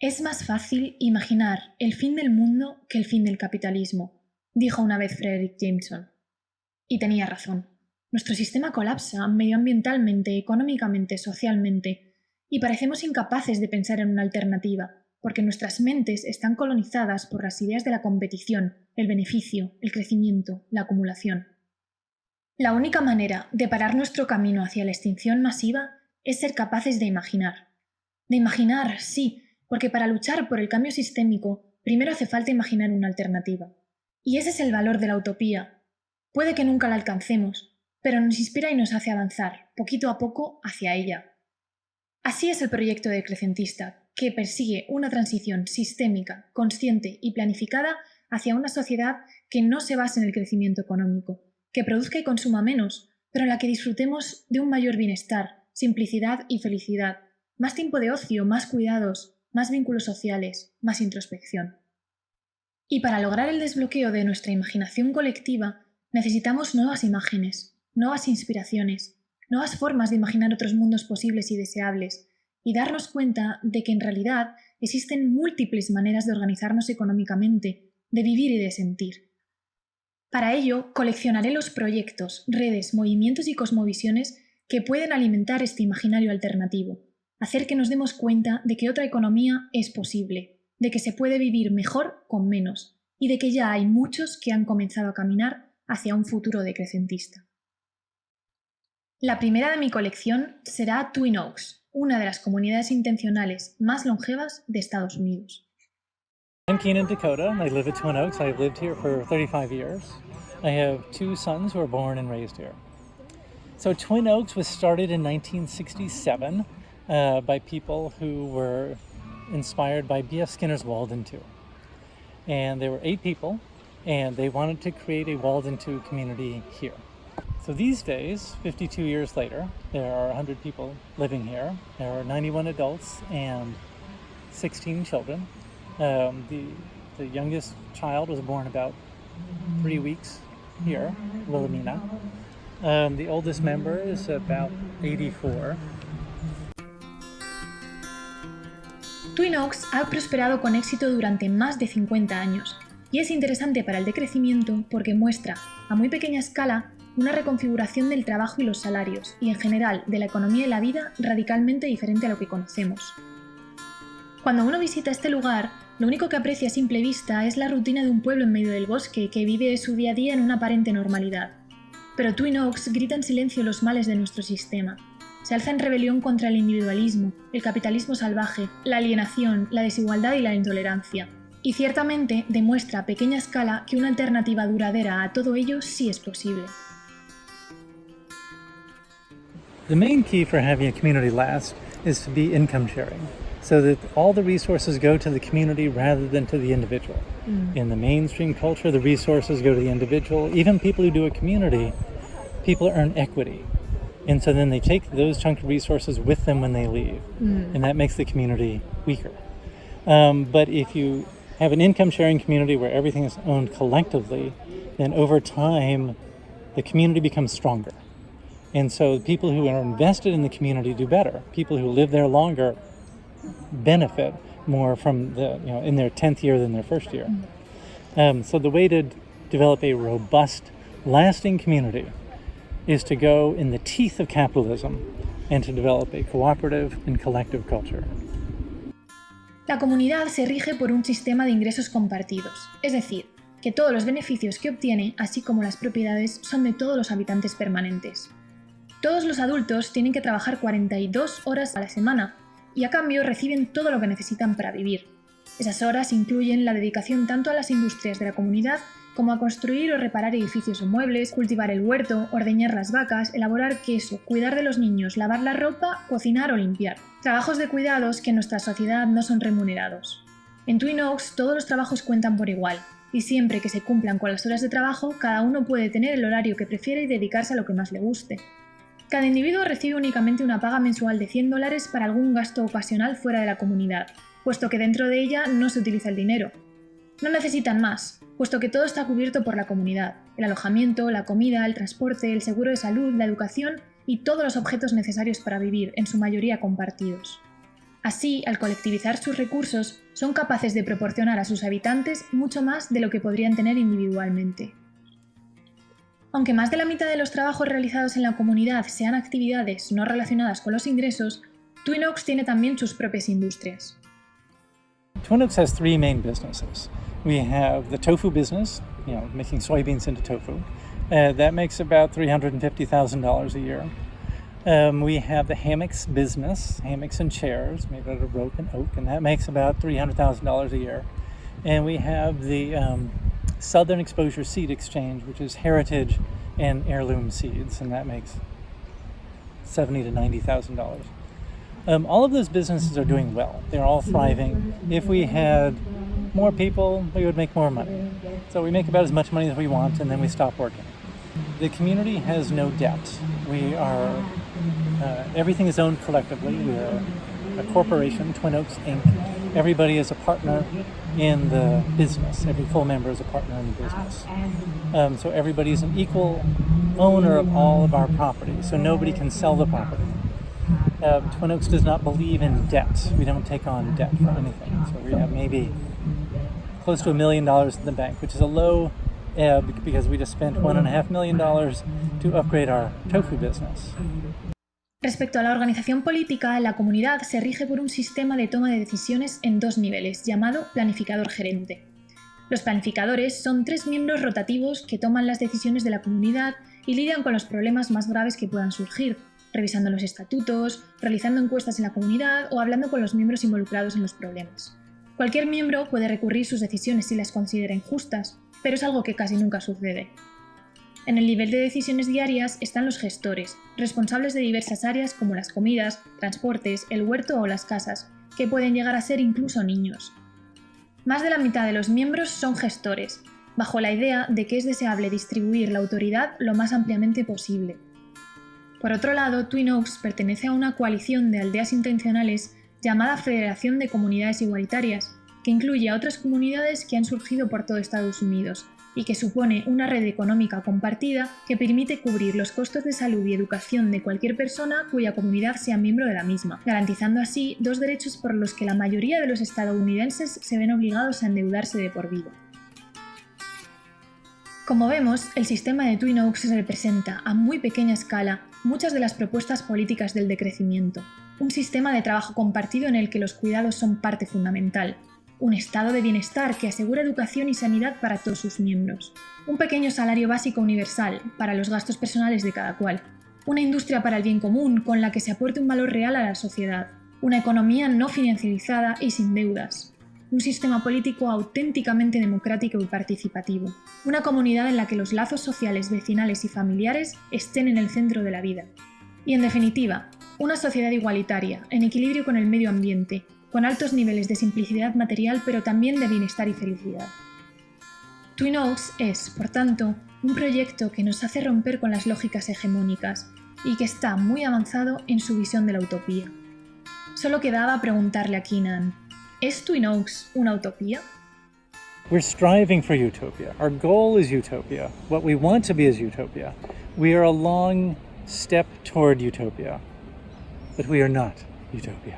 Es más fácil imaginar el fin del mundo que el fin del capitalismo, dijo una vez Fredric Jameson. Y tenía razón. Nuestro sistema colapsa medioambientalmente, económicamente, socialmente, y parecemos incapaces de pensar en una alternativa, porque nuestras mentes están colonizadas por las ideas de la competición, el beneficio, el crecimiento, la acumulación. La única manera de parar nuestro camino hacia la extinción masiva es ser capaces de imaginar. De imaginar, sí, porque para luchar por el cambio sistémico, primero hace falta imaginar una alternativa. Y ese es el valor de la utopía. Puede que nunca la alcancemos, pero nos inspira y nos hace avanzar, poquito a poco, hacia ella. Así es el proyecto decrecentista, que persigue una transición sistémica, consciente y planificada hacia una sociedad que no se base en el crecimiento económico, que produzca y consuma menos, pero en la que disfrutemos de un mayor bienestar, simplicidad y felicidad, más tiempo de ocio, más cuidados, más vínculos sociales, más introspección. Y para lograr el desbloqueo de nuestra imaginación colectiva, necesitamos nuevas imágenes, nuevas inspiraciones, nuevas formas de imaginar otros mundos posibles y deseables, y darnos cuenta de que en realidad existen múltiples maneras de organizarnos económicamente, de vivir y de sentir. Para ello, coleccionaré los proyectos, redes, movimientos y cosmovisiones que pueden alimentar este imaginario alternativo, hacer que nos demos cuenta de que otra economía es posible, de que se puede vivir mejor con menos, y de que ya hay muchos que han comenzado a caminar hacia un futuro decrecentista. La primera de mi colección será Twin Oaks, una de las comunidades intencionales más longevas de Estados Unidos. I'm Keenan Dakota, and I live at Twin Oaks. I've lived here for 35 years. I have two sons who were born and raised here. So Twin Oaks was started in 1967 by people who were inspired by B.F. Skinner's Walden 2. And there were 8 people, and they wanted to create a Walden 2 community here. So these days, 52 years later, there are 100 people living here. There are 91 adults and 16 children. The youngest child was born about 3 weeks here, Wilhelmina. The oldest member is about 84. Twin Oaks ha prosperado con éxito durante más de 50 años y es interesante para el decrecimiento porque muestra, a muy pequeña escala, una reconfiguración del trabajo y los salarios y en general de la economía y la vida radicalmente diferente a lo que conocemos. Cuando uno visita este lugar, lo único que aprecia a simple vista es la rutina de un pueblo en medio del bosque que vive su día a día en una aparente normalidad. Pero Twin Oaks grita en silencio los males de nuestro sistema. Se alza en rebelión contra el individualismo, el capitalismo salvaje, la alienación, la desigualdad y la intolerancia. Y ciertamente demuestra a pequeña escala que una alternativa duradera a todo ello sí es posible. The main key for having a community last is to be income sharing, so that all the resources go to the community rather than to the individual. In the mainstream culture, the resources go to the individual. Even people who do a community, people earn equity. And so then they take those chunk of resources with them when they leave. And that makes the community weaker. But if you have an income sharing community where everything is owned collectively, then over time, the community becomes stronger. And so people who are invested in the community do better. People who live there longer benefit more from in their 10th year than their first year. So the way to develop a robust, lasting community is to go in the teeth of capitalism and to develop a cooperative and collective culture. La comunidad se rige por un sistema de ingresos compartidos, es decir, que todos los beneficios que obtiene, así como las propiedades, son de todos los habitantes permanentes. Todos los adultos tienen que trabajar 42 horas a la semana y a cambio reciben todo lo que necesitan para vivir. Esas horas incluyen la dedicación tanto a las industrias de la comunidad como a construir o reparar edificios o muebles, cultivar el huerto, ordeñar las vacas, elaborar queso, cuidar de los niños, lavar la ropa, cocinar o limpiar. Trabajos de cuidados que en nuestra sociedad no son remunerados. En Twin Oaks todos los trabajos cuentan por igual, y siempre que se cumplan con las horas de trabajo, cada uno puede tener el horario que prefiere y dedicarse a lo que más le guste. Cada individuo recibe únicamente una paga mensual de $100 para algún gasto ocasional fuera de la comunidad, puesto que dentro de ella no se utiliza el dinero. No necesitan más, puesto que todo está cubierto por la comunidad: el alojamiento, la comida, el transporte, el seguro de salud, la educación y todos los objetos necesarios para vivir, en su mayoría compartidos. Así, al colectivizar sus recursos, son capaces de proporcionar a sus habitantes mucho más de lo que podrían tener individualmente. Aunque más de la mitad de los trabajos realizados en la comunidad sean actividades no relacionadas con los ingresos, Twin Oaks tiene también sus propias industrias. Twin Oaks has three main businesses. We have the tofu business, making soybeans into tofu. That makes about $350,000 a year. We have the hammocks business, hammocks and chairs made out of rope and oak, and that makes about $300,000 a year. And we have the Southern Exposure Seed Exchange, which is heritage and heirloom seeds, and that makes $70,000 to $90,000. All of those businesses are doing well. They're all thriving. If we had more people, we would make more money. So we make about as much money as we want, and then we stop working. The community has no debt. We are, everything is owned collectively. We are a corporation, Twin Oaks Inc. Everybody is a partner in the business. Every full member is a partner in the business. So everybody is an equal owner of all of our property, so nobody can sell the property. Twin Oaks does not believe in debt. We don't take on debt for anything. So we have maybe close to $1 million in the bank, which is a low ebb because we just spent $1.5 million to upgrade our tofu business. Respecto a la organización política, la comunidad se rige por un sistema de toma de decisiones en dos niveles, llamado planificador gerente. Los planificadores son 3 miembros rotativos que toman las decisiones de la comunidad y lidian con los problemas más graves que puedan surgir, revisando los estatutos, realizando encuestas en la comunidad o hablando con los miembros involucrados en los problemas. Cualquier miembro puede recurrir sus decisiones si las considera injustas, pero es algo que casi nunca sucede. En el nivel de decisiones diarias están los gestores, responsables de diversas áreas como las comidas, transportes, el huerto o las casas, que pueden llegar a ser incluso niños. Más de la mitad de los miembros son gestores, bajo la idea de que es deseable distribuir la autoridad lo más ampliamente posible. Por otro lado, Twin Oaks pertenece a una coalición de aldeas intencionales llamada Federación de Comunidades Igualitarias, que incluye a otras comunidades que han surgido por todo Estados Unidos y que supone una red económica compartida que permite cubrir los costos de salud y educación de cualquier persona cuya comunidad sea miembro de la misma, garantizando así 2 derechos por los que la mayoría de los estadounidenses se ven obligados a endeudarse de por vida. Como vemos, el sistema de Twin Oaks representa, a muy pequeña escala, muchas de las propuestas políticas del decrecimiento. Un sistema de trabajo compartido en el que los cuidados son parte fundamental. Un estado de bienestar que asegura educación y sanidad para todos sus miembros. Un pequeño salario básico universal para los gastos personales de cada cual. Una industria para el bien común con la que se aporte un valor real a la sociedad. Una economía no financiarizada y sin deudas. Un sistema político auténticamente democrático y participativo. Una comunidad en la que los lazos sociales, vecinales y familiares estén en el centro de la vida. Y en definitiva, una sociedad igualitaria, en equilibrio con el medio ambiente, con altos niveles de simplicidad material pero también de bienestar y felicidad. Twin Oaks es, por tanto, un proyecto que nos hace romper con las lógicas hegemónicas y que está muy avanzado en su visión de la utopía. Solo quedaba preguntarle a Keenan, ¿es Twin Oaks una utopía? We're striving for utopia. Our goal is utopia. What we want to be is utopia. We are a long step toward utopia, but we are not utopia.